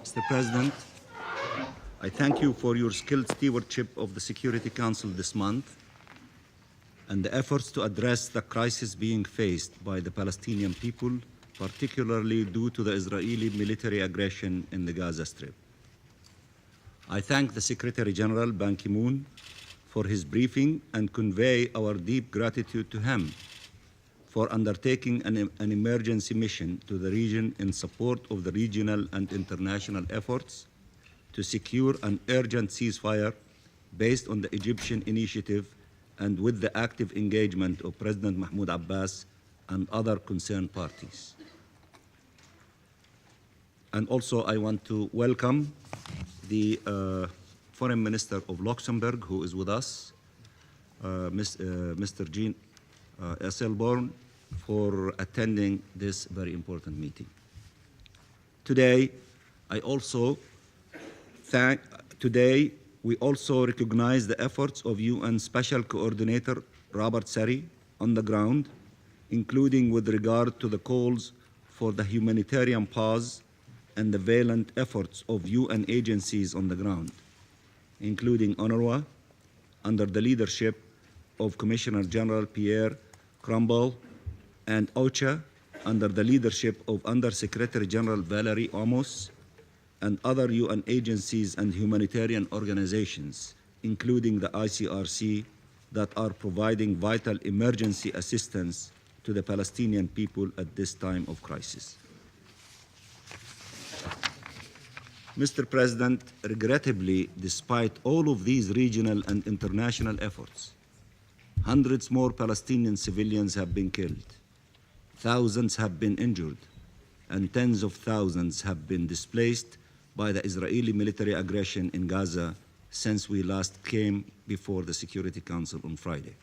Mr. President, I thank you for your skilled stewardship of the Security Council this month and the efforts to address the crisis being faced by the Palestinian people, particularly due to the Israeli military aggression in the Gaza Strip. I thank the Secretary General Ban Ki-moon for his briefing and convey our deep gratitude to him for undertaking an emergency mission to the region in support of the regional and international efforts to secure an urgent ceasefire based on the Egyptian initiative and with the active engagement of President Mahmoud Abbas and other concerned parties. And also I want to welcome the Foreign Minister of Luxembourg, who is with us, Mr. Jean Esselborn, for attending this very important meeting. Today, we also recognize the efforts of UN Special Coordinator Robert Sari on the ground, including with regard to the calls for the humanitarian pause and the valiant efforts of UN agencies on the ground, including UNRWA, under the leadership of Commissioner General Pierre Crumble, and OCHA, under the leadership of Under-Secretary General Valerie Amos, and other UN agencies and humanitarian organizations, including the ICRC, that are providing vital emergency assistance to the Palestinian people at this time of crisis. Mr. President, regrettably, despite all of these regional and international efforts, hundreds more Palestinian civilians have been killed, thousands have been injured, and tens of thousands have been displaced by the Israeli military aggression in Gaza since we last came before the Security Council on Friday.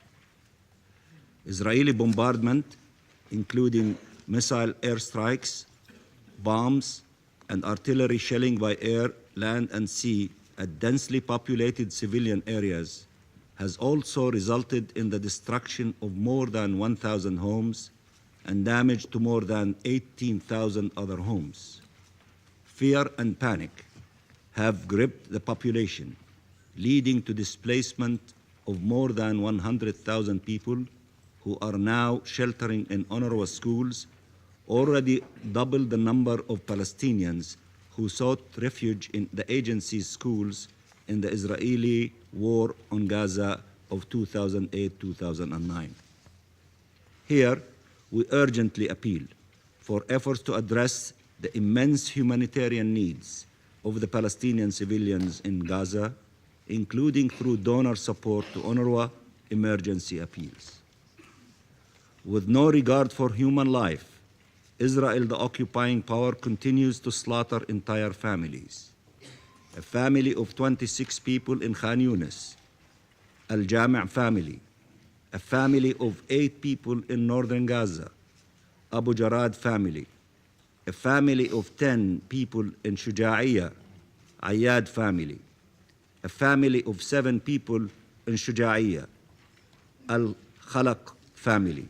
Israeli bombardment, including missile airstrikes, bombs, and artillery shelling by air, land, and sea at densely populated civilian areas, has also resulted in the destruction of more than 1,000 homes and damage to more than 18,000 other homes. Fear and panic have gripped the population, leading to displacement of more than 100,000 people who are now sheltering in UNRWA schools, already double the number of Palestinians who sought refuge in the agency's schools in the Israeli war on Gaza of 2008-2009. Here, we urgently appeal for efforts to address the immense humanitarian needs of the Palestinian civilians in Gaza, including through donor support to UNRWA emergency appeals. With no regard for human life, Israel, the occupying power, continues to slaughter entire families. A family of 26 people in Khan Yunis, Al Jami' family, a family of 8 people in northern Gaza, Abu Jarad family, a family of 10 people in Shuja'iyya, Ayyad family, a family of 7 people in Shuja'iyya, Al Khalaq family,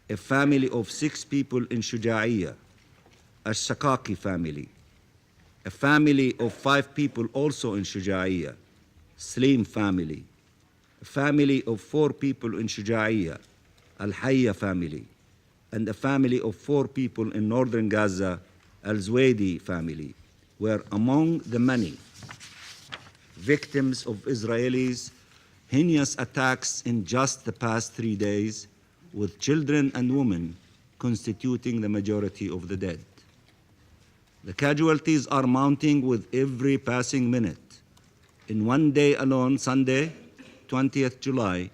a family of 6 people in Shuja'iyya, Al Shakaki family, a family of 5 people also in Shuja'iyya, Slim family, a family of 4 people in Shuja'iyya, Al Hayya family, and a family of 4 people in northern Gaza, Al Zwaydi family, were among the many victims of Israelis' heinous attacks in just the past 3 days, with children and women constituting the majority of the dead. The casualties are mounting with every passing minute. In one day alone, Sunday, 20th July,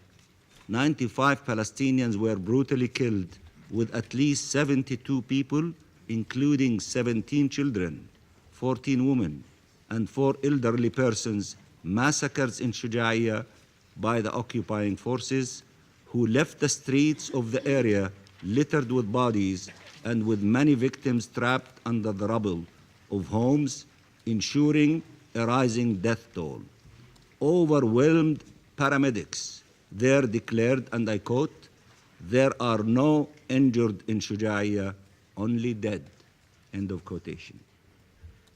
95 Palestinians were brutally killed, with at least 72 people, including 17 children, 14 women, and 4 elderly persons, massacred in Shuja'iyya by the occupying forces, who left the streets of the area littered with bodies and with many victims trapped under the rubble of homes, ensuring a rising death toll. Overwhelmed paramedics there declared, and I quote, "There are no injured in Shuja'iyya, only dead," end of quotation.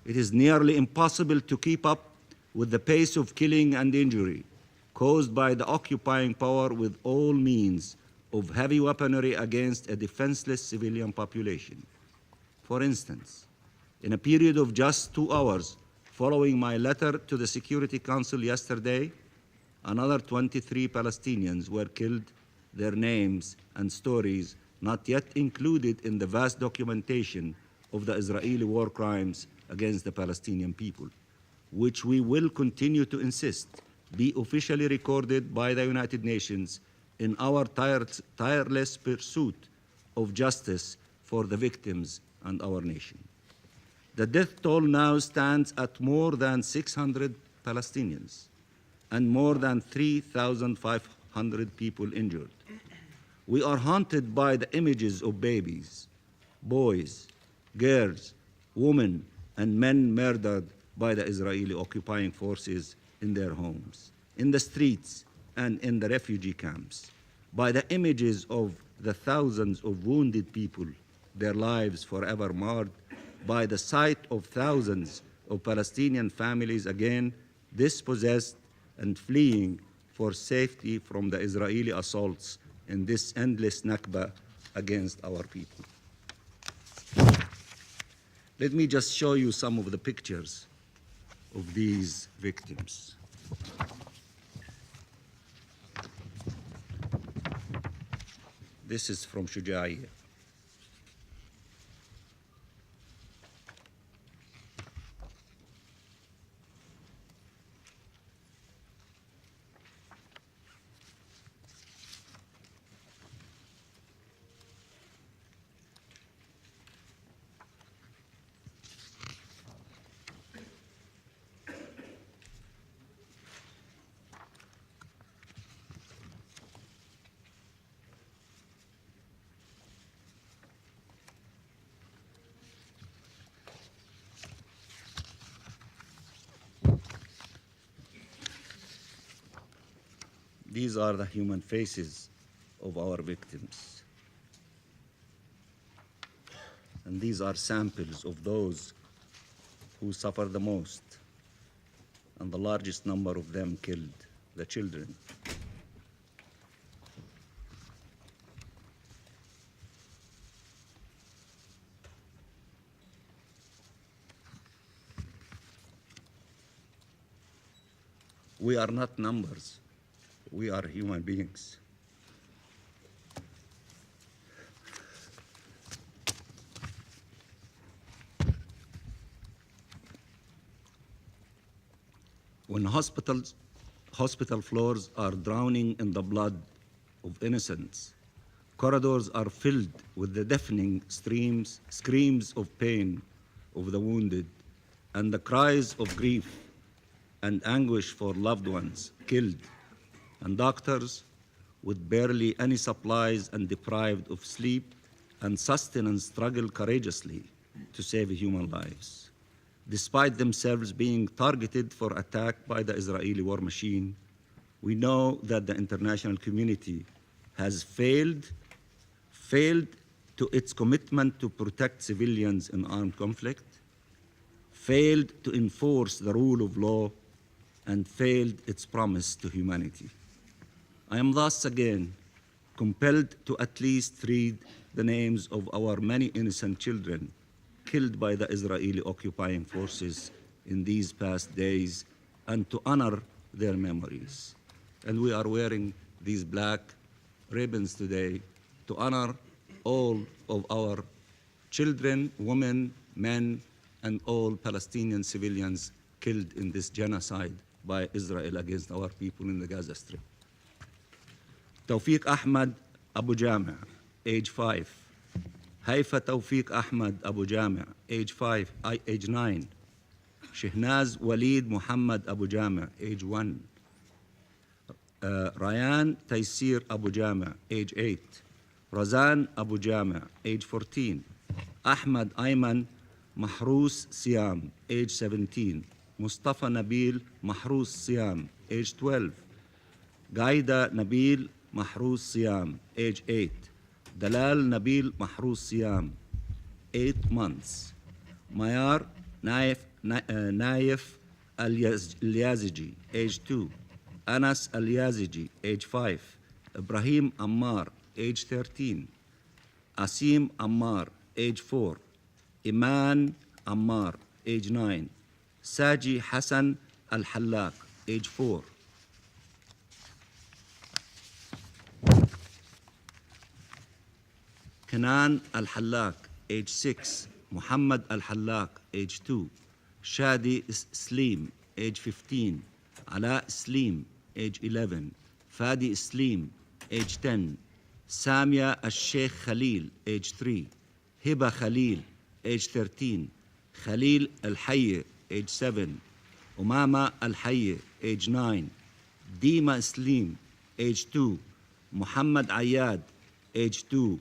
It is nearly impossible to keep up with the pace of killing and injury caused by the occupying power with all means of heavy weaponry against a defenseless civilian population. For instance, in a period of just 2 hours following my letter to the Security Council yesterday, another 23 Palestinians were killed, their names and stories not yet included in the vast documentation of the Israeli war crimes against the Palestinian people, which we will continue to insist be officially recorded by the United Nations in our tireless pursuit of justice for the victims and our nation. The death toll now stands at more than 600 Palestinians and more than 3,500 people injured. We are haunted by the images of babies, boys, girls, women, and men murdered by the Israeli occupying forces in their homes, in the streets, and in the refugee camps, by the images of the thousands of wounded people, their lives forever marred, by the sight of thousands of Palestinian families again dispossessed and fleeing for safety from the Israeli assaults in this endless Nakba against our people. Let me just show you some of the pictures of these victims. This is from Shuja'iyya. These are the human faces of our victims. And these are samples of those who suffer the most, and the largest number of them killed, the children. We are not numbers. We are human beings. When hospital floors are drowning in the blood of innocents, corridors are filled with the deafening screams of pain of the wounded, and the cries of grief and anguish for loved ones killed, and doctors with barely any supplies and deprived of sleep and sustenance struggle courageously to save human lives. Despite themselves being targeted for attack by the Israeli war machine, we know that the international community has failed to its commitment to protect civilians in armed conflict, failed to enforce the rule of law, and failed its promise to humanity. I am thus again compelled to at least read the names of our many innocent children killed by the Israeli occupying forces in these past days and to honor their memories. And we are wearing these black ribbons today to honor all of our children, women, men, and all Palestinian civilians killed in this genocide by Israel against our people in the Gaza Strip. Tawfiq Ahmad Abu Jama, age 5. Haifa Tawfiq Ahmad Abu Jama, age 9. Shehnaz Walid Muhammad Abu Jama, age 1. Ryan Taysir Abu Jama, age 8. Razan Abu Jama, age 14. Ahmad Ayman Mahrous Siam, age 17. Mustafa Nabil Mahrous Siam, age 12. Gaida Nabil Mahrous Siam, age 8. Dalal Nabil Mahrous Siam, 8 months. Mayar Naif Naif Al-Yazigi, age 2, Anas Al-Yazigi, age 5, Ibrahim Ammar, age 13, Asim Ammar, age 4, Iman Ammar, age 9, Saji Hassan Al-Hallaq, age 4, Kenan Al-Hallaq, age 6, Muhammad Al-Hallaq, age 2, Shadi Slim, age 15, Ala Slim, age 11, Fadi Slim, age 10, Samia Al-Sheikh Khalil, age 3, Hiba Khalil, age 13, Khalil Al-Hayy, age 7, Umama Al-Hayy, age 9, Dima Slim, age 2, Muhammad Ayad, age 2,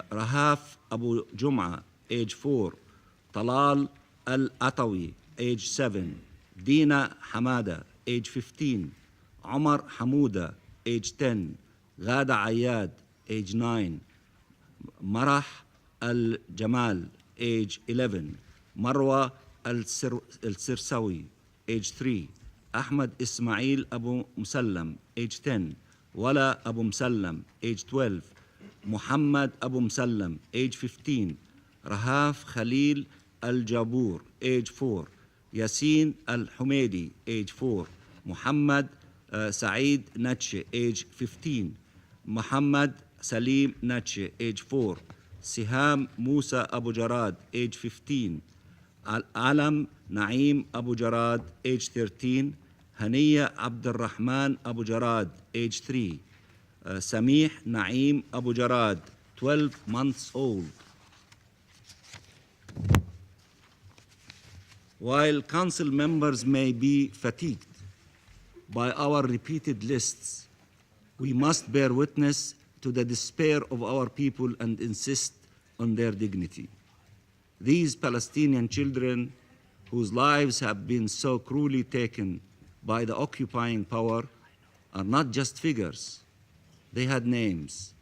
Rahaf Abu Jum'a, age 4, Talal Al-Atawi, age 7, Dina Hamada, age 15, Omar Hamouda, age 10, Ghada Ayad, age 9, Marah Al-Jamal, age 11, Marwa Al-Sirsawi, age 3, Ahmad Ismail Abu Musallam, age 10, Wala Abu Musallam, age 12, Muhammad Abu Musallam, age 15, Rahaf Khalil Al-Jabur, age 4, Yasin Al-Humedi, age 4, Muhammad Saeed Natche, age 15, Muhammad Salim Natche, age 4, Siham Musa Abu Jarad, age 15, Alam Naim Abu Jarad, age 13, Haniya Abdul Rahman Abu Jarad, age 3, Samih Naim Abu Jarad, 12 months old. While council members may be fatigued by our repeated lists, we must bear witness to the despair of our people and insist on their dignity. These Palestinian children, whose lives have been so cruelly taken by the occupying power, are not just figures. They had names,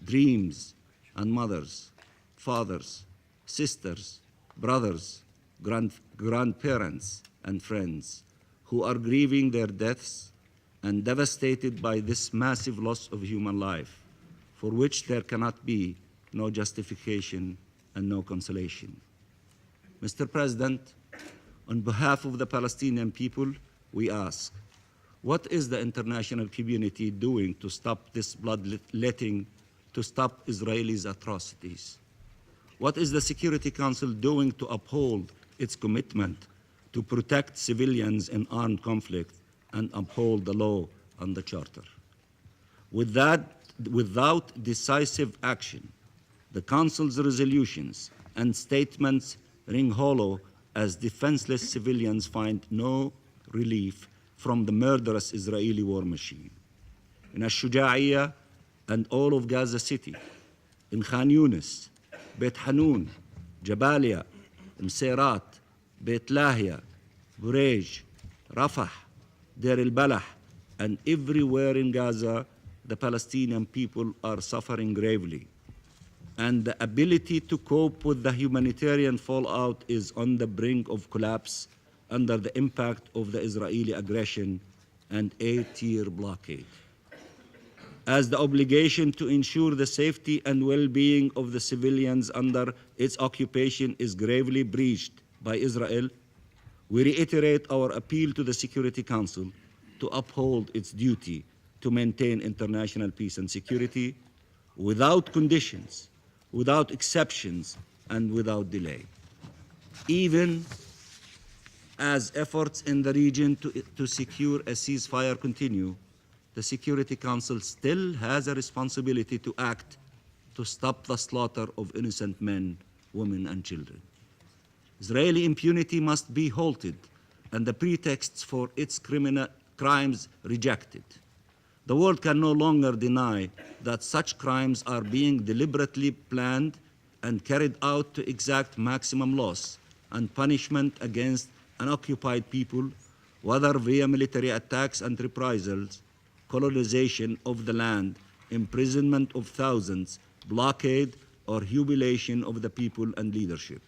dreams, and mothers, fathers, sisters, brothers, grandparents, and friends who are grieving their deaths and devastated by this massive loss of human life, for which there cannot be no justification and no consolation. Mr. President, on behalf of the Palestinian people, we ask, what is the international community doing to stop this bloodletting, to stop Israelis' atrocities? What is the Security Council doing to uphold its commitment to protect civilians in armed conflict and uphold the law and the Charter? Without decisive action, the Council's resolutions and statements ring hollow as defenseless civilians find no relief from the murderous Israeli war machine. In Ash-Shuja'iyya and all of Gaza City, in Khan Yunis, Beit Hanun, Jabalia, Mseirat, Beit Lahia, Burej, Rafah, Deir el-Balah, and everywhere in Gaza, the Palestinian people are suffering gravely. And the ability to cope with the humanitarian fallout is on the brink of collapse under the impact of the Israeli aggression and 8-year blockade. As the obligation to ensure the safety and well-being of the civilians under its occupation is gravely breached by Israel, we reiterate our appeal to the Security Council to uphold its duty to maintain international peace and security without conditions, without exceptions, and without delay. Even as efforts in the region to secure a ceasefire continue, the Security Council still has a responsibility to act to stop the slaughter of innocent men, women, and children. Israeli impunity must be halted and the pretexts for its crimes rejected. The world can no longer deny that such crimes are being deliberately planned and carried out to exact maximum loss and punishment against unoccupied people, whether via military attacks and reprisals, colonization of the land, imprisonment of thousands, blockade, or humiliation of the people and leadership.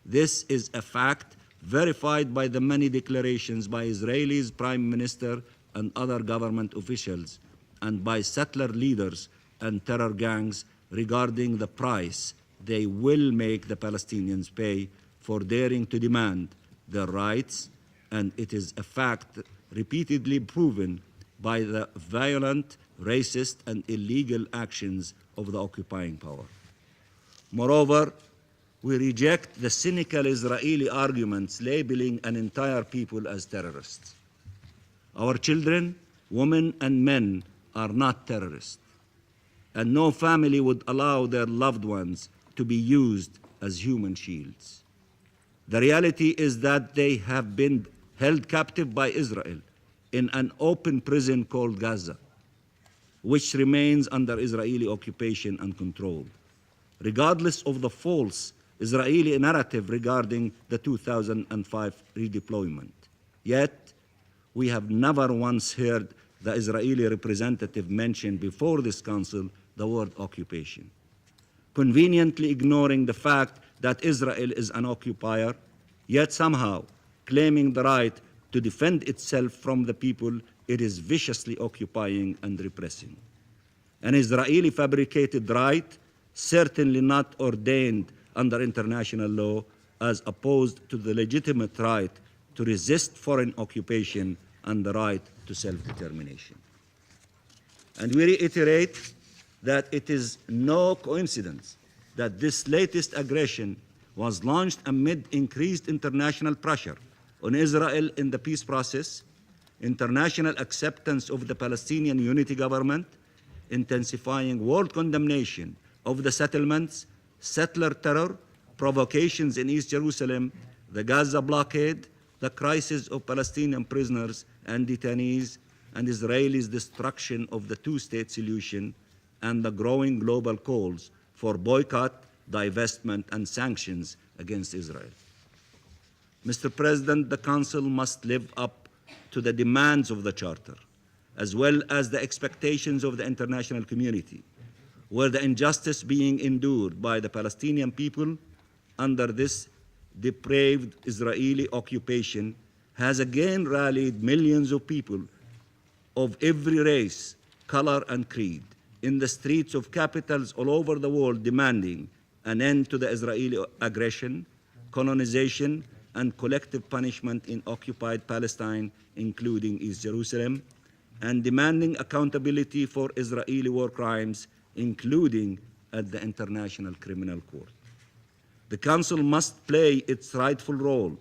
This is a fact verified by the many declarations by Israel's Prime Minister and other government officials, and by settler leaders and terror gangs regarding the price they will make the Palestinians pay for daring to demand their rights, and it is a fact repeatedly proven by the violent, racist, and illegal actions of the occupying power. Moreover, we reject the cynical Israeli arguments labeling an entire people as terrorists. Our children, women, and men are not terrorists, and no family would allow their loved ones to be used as human shields. The reality is that they have been held captive by Israel in an open prison called Gaza, which remains under Israeli occupation and control, regardless of the false Israeli narrative regarding the 2005 redeployment. Yet, we have never once heard the Israeli representative mention before this council the word occupation, conveniently ignoring the fact that Israel is an occupier, yet somehow claiming the right to defend itself from the people it is viciously occupying and repressing. An Israeli fabricated right, certainly not ordained under international law, as opposed to the legitimate right to resist foreign occupation and the right to self-determination. And we reiterate that it is no coincidence that this latest aggression was launched amid increased international pressure on Israel in the peace process, international acceptance of the Palestinian unity government, intensifying world condemnation of the settlements, settler terror, provocations in East Jerusalem, the Gaza blockade, the crisis of Palestinian prisoners and detainees, and Israel's destruction of the two-state solution, and the growing global calls for boycott, divestment, and sanctions against Israel. Mr. President, the Council must live up to the demands of the Charter, as well as the expectations of the international community, where the injustice being endured by the Palestinian people under this depraved Israeli occupation has again rallied millions of people of every race, color, and creed in the streets of capitals all over the world, demanding an end to the Israeli aggression, colonization, and collective punishment in occupied Palestine, including East Jerusalem, and demanding accountability for Israeli war crimes, including at the International Criminal Court. The Council must play its rightful role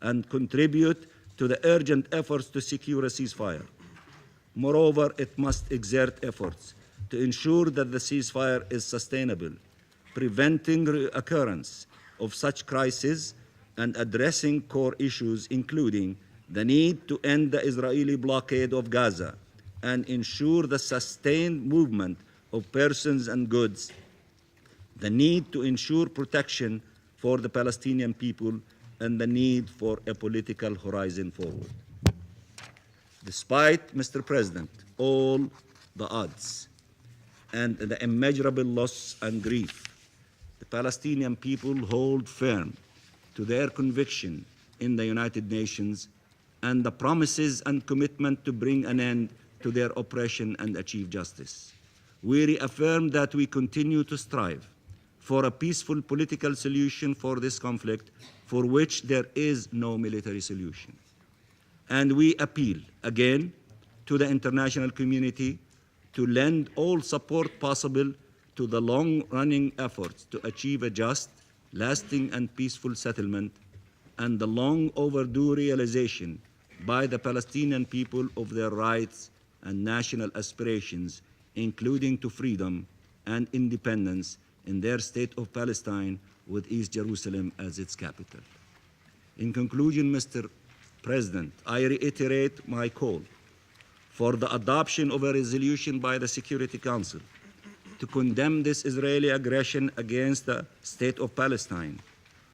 and contribute to the urgent efforts to secure a ceasefire. Moreover, it must exert efforts to ensure that the ceasefire is sustainable, preventing reoccurrence of such crises and addressing core issues, including the need to end the Israeli blockade of Gaza and ensure the sustained movement of persons and goods, the need to ensure protection for the Palestinian people, and the need for a political horizon forward. Despite, Mr. President, all the odds and the immeasurable loss and grief, the Palestinian people hold firm to their conviction in the United Nations and the promises and commitment to bring an end to their oppression and achieve justice. We reaffirm that we continue to strive for a peaceful political solution for this conflict, for which there is no military solution. And we appeal again to the international community to lend all support possible to the long-running efforts to achieve a just, lasting, and peaceful settlement, and the long-overdue realization by the Palestinian people of their rights and national aspirations, including to freedom and independence in their state of Palestine, with East Jerusalem as its capital. In conclusion, Mr. President, I reiterate my call for the adoption of a resolution by the Security Council to condemn this Israeli aggression against the state of Palestine